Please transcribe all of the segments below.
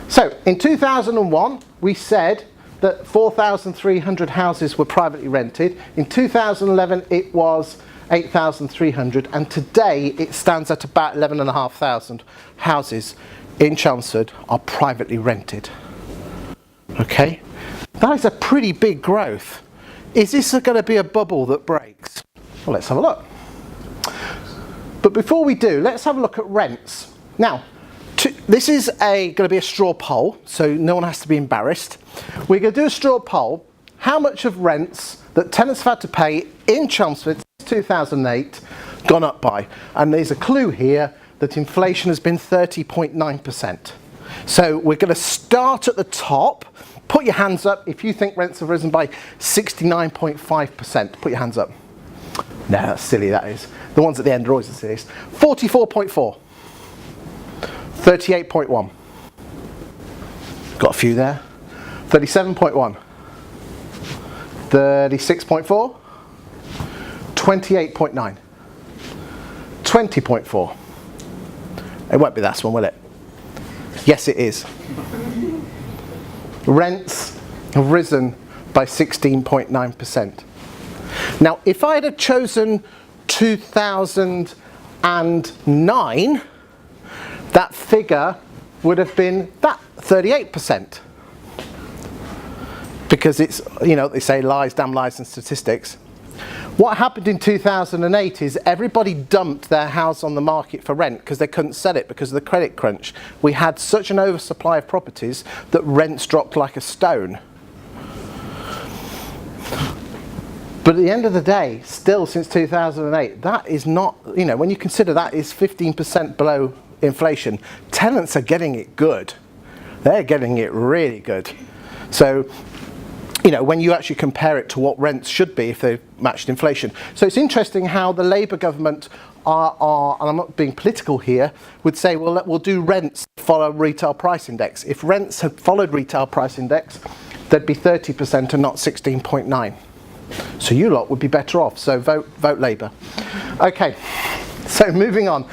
So in 2001 we said that 4,300 houses were privately rented. In 2011 it was 8,300, and today it stands at about 11,500 houses in Chelmsford are privately rented. Okay, that is a pretty big growth. Is this going to be a bubble that breaks? Well, let's have a look. But before we do, let's have a look at rents. Now, this is going to be a straw poll, so no one has to be embarrassed. We're going to do a straw poll. How much of rents that tenants have had to pay in Chelmsford since 2008 gone up by? And there's a clue here that inflation has been 30.9%. So we're going to start at the top. Put your hands up if you think rents have risen by 69.5%. Put your hands up. No, that's silly, that is. The ones at the end are always the silliest. 44.4. 38.1. Got a few there. 37.1. 36.4. 28.9. 20.4. It won't be that one, will it? Yes, it is. Rents have risen by 16.9%. Now, if I had chosen 2009, that figure would have been that 38%. Because it's, you know, they say lies, damn lies and statistics. What happened in 2008 is everybody dumped their house on the market for rent because they couldn't sell it because of the credit crunch. We had such an oversupply of properties that rents dropped like a stone. But at the end of the day, still since 2008, that is not, you know, when you consider that is 15% below inflation, tenants are getting it good. They're getting it really good. So, you know, when you actually compare it to what rents should be if they matched inflation. So it's interesting how the Labour government are, and I'm not being political here, would say, well, we'll do rents follow retail price index. If rents had followed retail price index, they'd be 30% and not 16.9. So you lot would be better off. So vote Labour. Okay, so moving on.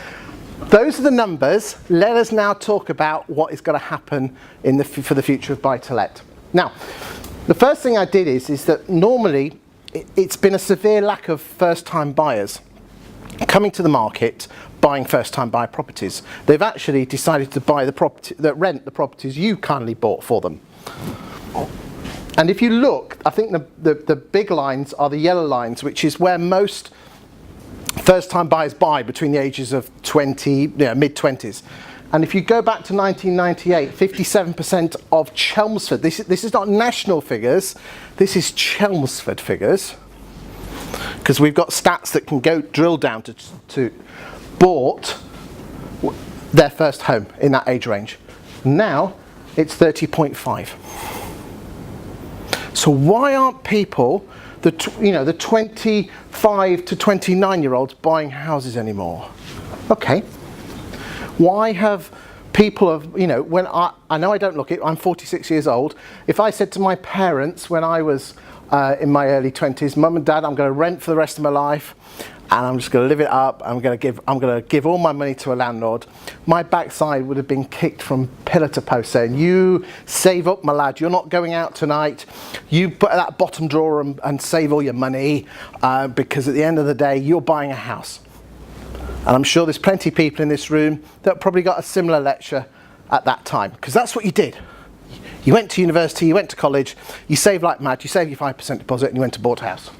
Those are the numbers. Let us now talk about what is going to happen for the future of buy-to-let. Now, the first thing I did is that normally it's been a severe lack of first-time buyers coming to the market buying first-time buyer properties. They've actually decided to buy rent the properties you kindly bought for them. And if you look, I think the big lines are the yellow lines, which is where most first-time buyers buy between the ages of 20, mid-20s. And if you go back to 1998, 57% of Chelmsford, this is not national figures, this is Chelmsford figures, because we've got stats that can go drill down to bought their first home in that age range. Now it's 30.5. So why aren't people, the 25 to 29-year-olds buying houses anymore? Okay. Why have people when I know I don't look it, I'm 46 years old. If I said to my parents when I was in my early 20s, Mum and Dad, I'm going to rent for the rest of my life and I'm just going to live it up, I'm going to give all my money to a landlord, my backside would have been kicked from pillar to post saying, you save up my lad, you're not going out tonight, you put that bottom drawer and save all your money because at the end of the day you're buying a house. And I'm sure there's plenty of people in this room that probably got a similar lecture at that time, because that's what you did. You went to university, you went to college, you saved like mad, you saved your 5% deposit and you went to bought a house.